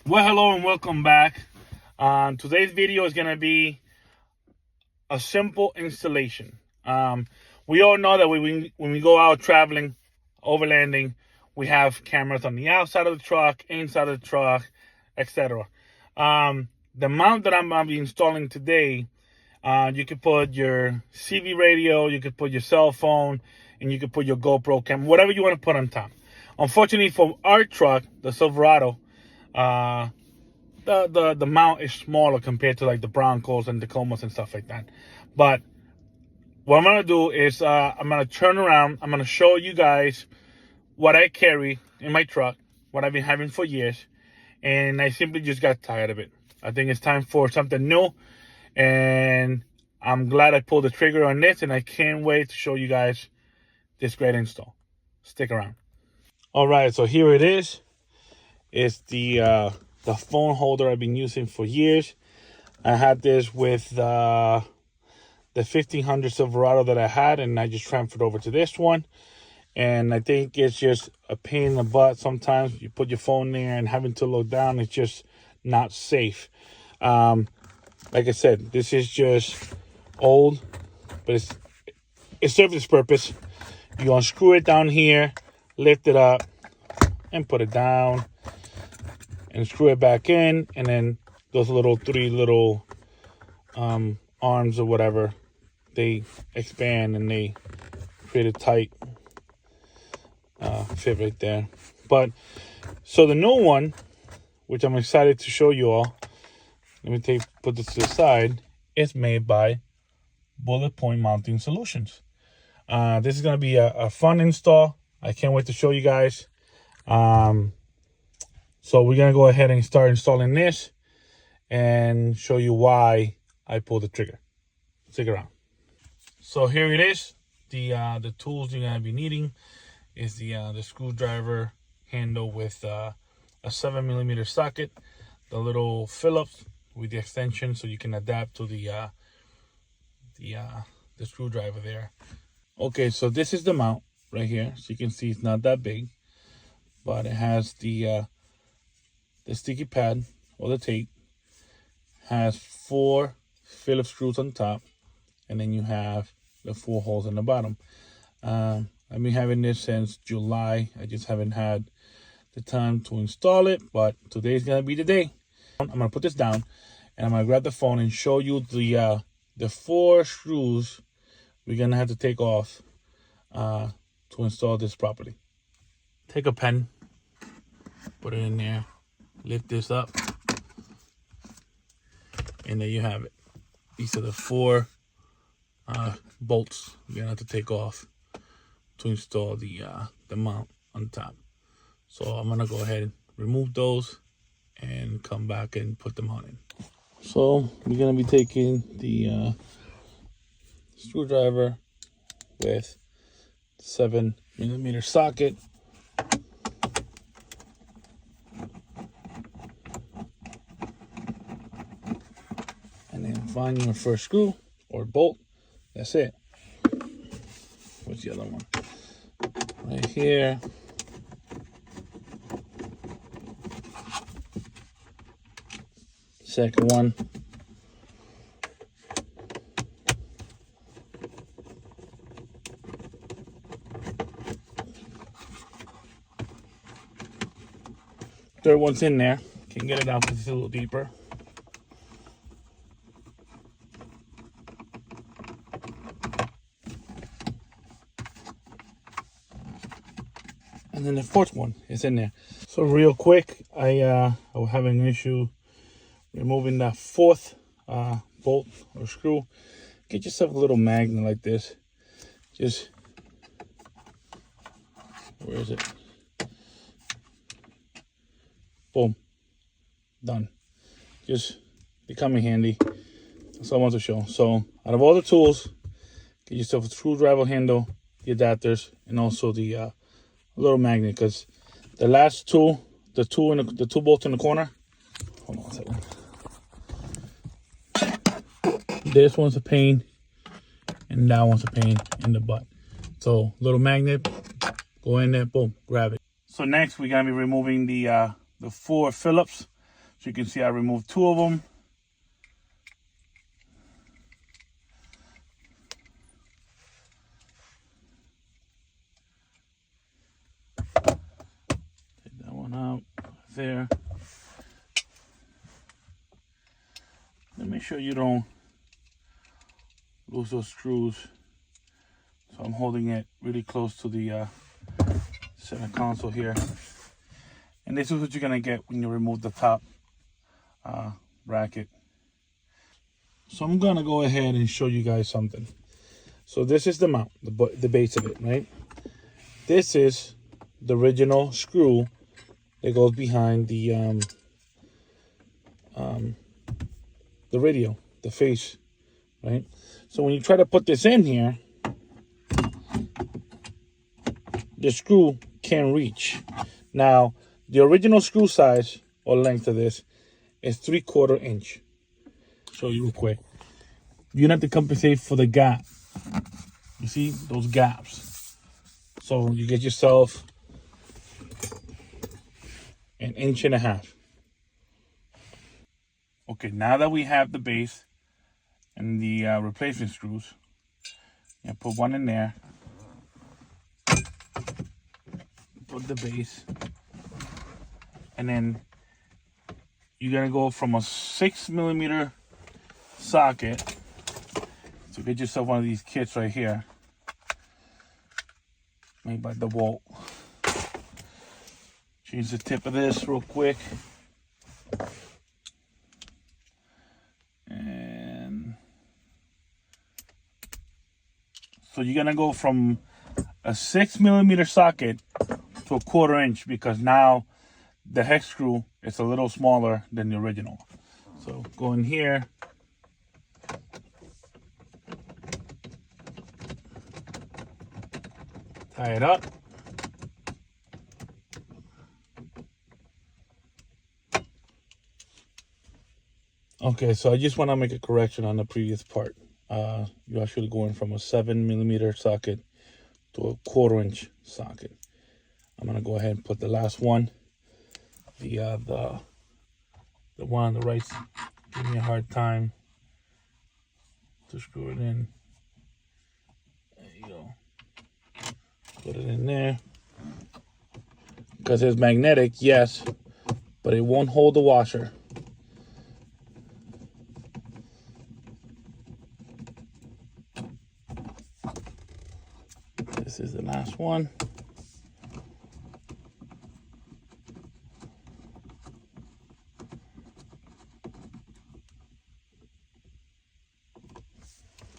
Well, hello and welcome back. Today's video is going to be a simple installation. We all know that when we go out traveling, overlanding, we have cameras on the outside of the truck, inside of the truck, etc. The mount that I'm going to be installing today, you could put your CB radio, you could put your cell phone, and you could put your GoPro camera, whatever you want to put on top. Unfortunately for our truck, the Silverado, the mount is smaller compared to like the Broncos and Tacomas and stuff like that. But what I'm gonna do is I'm gonna turn around. I'm gonna show you guys what I carry in my truck, what I've been having for years, and I simply just got tired of it. I think it's time for something new, and I'm glad I pulled the trigger on this, and I can't wait to show you guys this great install. Stick around. All right, so here it is. It's the phone holder I've been using for years. I had this with the 1500 Silverado that I had, and I just transferred over to this one. And I think it's just a pain in the butt. Sometimes you put your phone there and having to look down, it's just not safe. Like I said, this is just old, but it serves its purpose. You unscrew it down here, lift it up, and put it down. And screw it back in, and then those three little arms or whatever, they expand and they create a tight fit right there. But so the new one, which I'm excited to show you all, let me put this to the side, is made by Bulletpoint Mounting Solutions. This is going to be a fun install. I can't wait to show you guys. So we're going to go ahead and start installing this and show you why I pulled the trigger. Stick around. So here it is. The tools you're going to be needing is the screwdriver handle with a 7mm socket, the little Phillips with the extension so you can adapt to the screwdriver there. Okay, so this is the mount right here. So you can see it's not that big, but it has the sticky pad or the tape, has 4 Phillips screws on top, and then you have the 4 holes in the bottom. I've been having this since July. I just haven't had the time to install it, but today's gonna be the day. I'm gonna put this down, and I'm gonna grab the phone and show you the 4 screws we're gonna have to take off to install this properly. Take a pen, put it in there. Lift this up, and there you have it. These are the 4 bolts you're gonna have to take off to install the mount on top. So I'm gonna go ahead and remove those and come back and put them on in. So we're gonna be taking the screwdriver with 7mm socket. Find your first screw or bolt. That's it. What's the other one? Right here. Second one. Third one's in there. Can get it out because it's a little deeper. And then the 4th one is in there. So real quick, I was having an issue removing that 4th bolt or screw. Get yourself a little magnet like this. Just, where is it? Boom. Done. Just becoming handy. That's all I want to show. So out of all the tools, get yourself a screwdriver handle, the adapters, and also the little magnet, because the last two, the two bolts in the corner. Hold on a second. This one's a pain, and that one's a pain in the butt. So little magnet, go in there, boom, grab it. So next we're gonna be removing the 4 Phillips So you can see I removed 2 of them. Take that one out there. And make sure you don't lose those screws. So I'm holding it really close to the center console here. And this is what you're gonna get when you remove the top bracket. So I'm gonna go ahead and show you guys something. So this is the mount, the base of it, right? This is the original screw that goes behind the radio, the face, right? So when you try to put this in here, the screw can't reach. Now, the original screw size or length of this is 3/4 inch. Show you real quick. You have to compensate for the gap. You see those gaps? So you get yourself 1.5 inches. Okay, now that we have the base and the replacement screws, I put one in there. Put the base, and then you're gonna go from a 6mm socket. So get yourself one of these kits right here, made by DeWalt. Change the tip of this real quick, and so you're gonna go from a 6mm socket to a 1/4 inch, because now the hex screw is a little smaller than the original. So go in here, tie it up, okay. So I just want to make a correction on the previous part. You're actually going from a 7mm socket to a 1/4 inch socket. I'm gonna go ahead and put the last one. The one on the right's giving me a hard time to screw it in. There you go. Put it in there. Because it's magnetic, yes, but it won't hold the washer. This is the last one.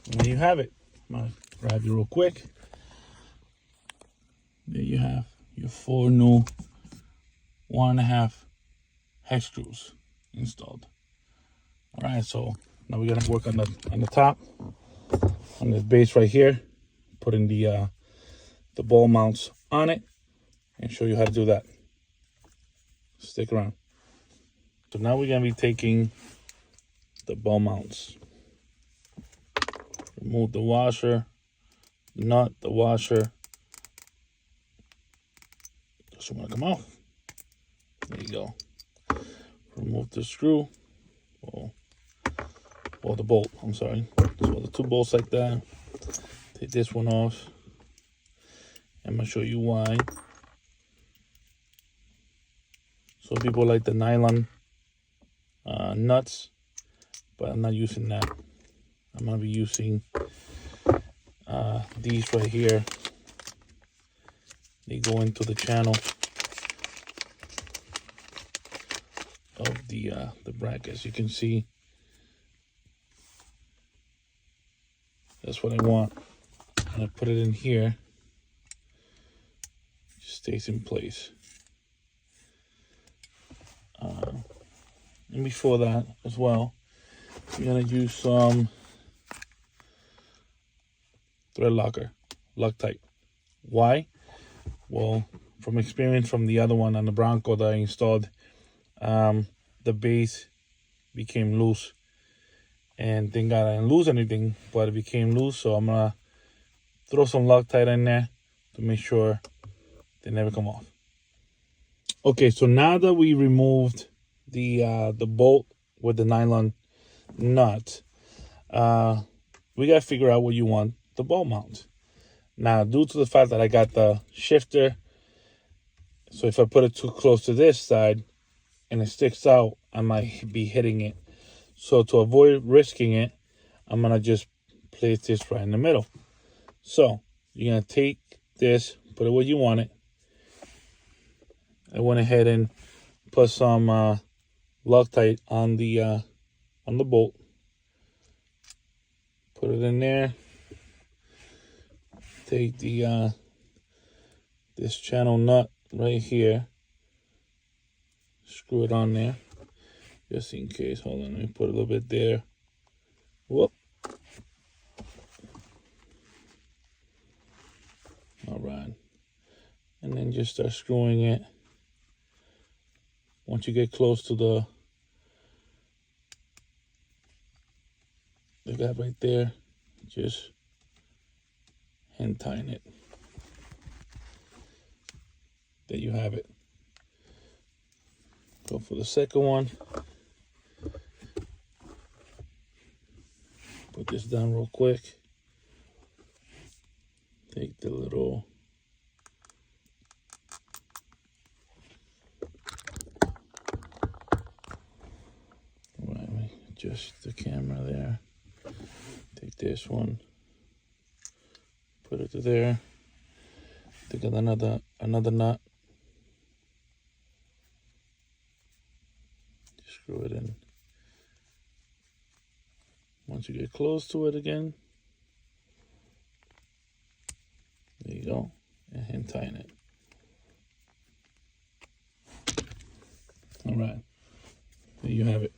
And there you have it. I'm gonna grab you real quick. There you have your 4 new 1.5 hex screws installed. All right, so now we're gonna work on the top, on this base right here, putting the ball mounts on it, and show you how to do that. Stick around. So now we're gonna be taking the ball mounts. Remove the washer, the nut, the washer. Doesn't want to come off. There you go. Remove the screw. Or the bolt, I'm sorry. So the 2 bolts like that. Take this one off. I'm gonna show you why. So people like the nylon nuts, but I'm not using that. I'm gonna be using these right here. They go into the channel of the brackets. You can see that's what I want. I'm gonna put it in here. It stays in place. And before that as well, we're gonna use some thread locker, Loctite. Why? Well, from experience from the other one on the Bronco that I installed, the base became loose, and thank God I didn't lose anything, but it became loose. So I'm gonna throw some Loctite in there to make sure they never come off. Okay, so now that we removed the bolt with the nylon nut, we gotta figure out where you want the ball mount. Now, due to the fact that I got the shifter, so if I put it too close to this side and it sticks out, I might be hitting it. So to avoid risking it, I'm gonna just place this right in the middle. So you're gonna take this, put it where you want it. I went ahead and put some Loctite on the bolt. Put it in there. Take the this channel nut right here. Screw it on there, just in case. Hold on, let me put a little bit there. Whoop. All right, and then just start screwing it. Once you get close to the gap right there, just hand tighten it. There you have it. Go for the second one. Put this down real quick. Take the little adjust the camera there. Take this one, put it to there. Take another nut. Just screw it in. Once you get close to it again, there you go, and hand tighten it. All right, there you have it.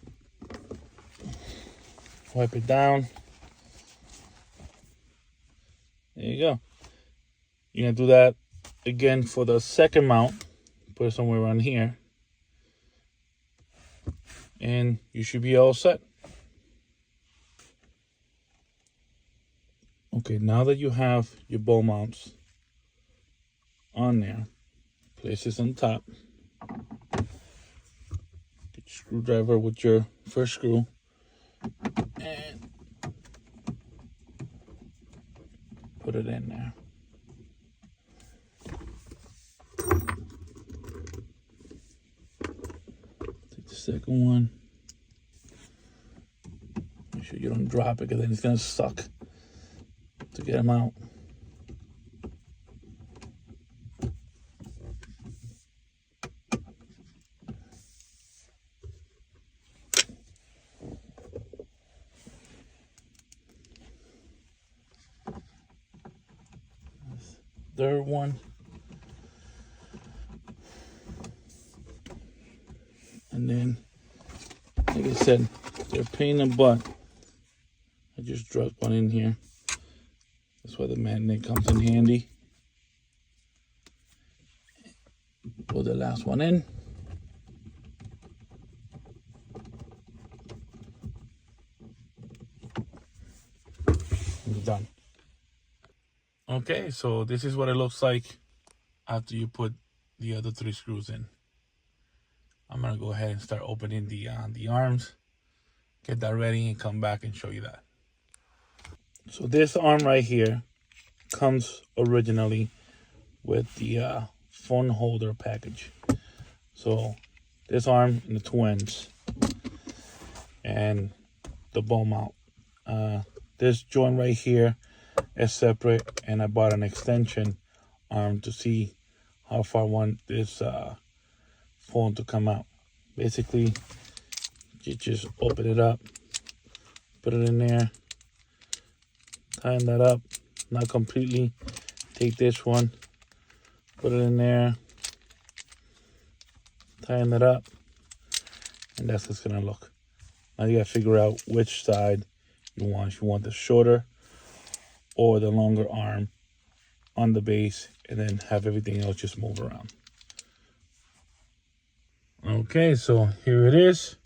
Wipe it down. There you go. You're gonna do that again for the second mount. Put it somewhere around here, and you should be all set. Okay, now that you have your ball mounts on there, place this on top. Get your screwdriver with your first screw, and put it in there. Take the second one. Make sure you don't drop it, because then it's gonna suck to get them out. Third one. And then, like I said, they're a pain in the butt. I just dropped one in here. That's why the magnet comes in handy. Put the last one in. And you're done. Okay, so this is what it looks like after you put the other 3 screws in. I'm gonna go ahead and start opening the arms, get that ready, and come back and show you that. So this arm right here comes originally with the phone holder package. So this arm and the 2 ends and the ball mount. This joint right here is separate, and I bought an extension arm to see how far I want this phone to come out. Basically, you just open it up, put it in there, tighten that up, not completely. Take this one, put it in there, tighten it up, and that's how it's gonna look. Now you gotta figure out which side you want. If you want the shorter or the longer arm on the base, and then have everything else just move around. Okay, so here it is.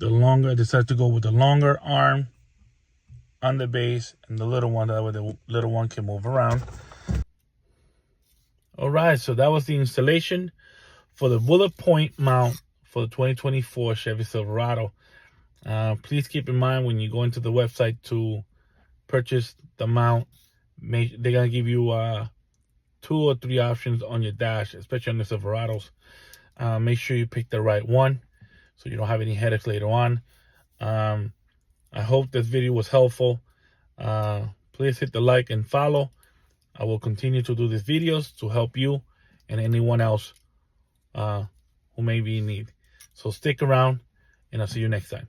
I decided to go with the longer arm on the base and the little one, that way the little one can move around. All right, so that was the installation for the Bulletpoint mount for the 2024 Chevy Silverado. Please keep in mind when you go into the website to purchase the mount, they're gonna give you 2 or 3 options on your dash, especially on the Silverados. Make sure you pick the right one so you don't have any headaches later on. I hope this video was helpful. Please hit the like and follow. I will continue to do these videos to help you and anyone else who may be in need. So stick around, and I'll see you next time.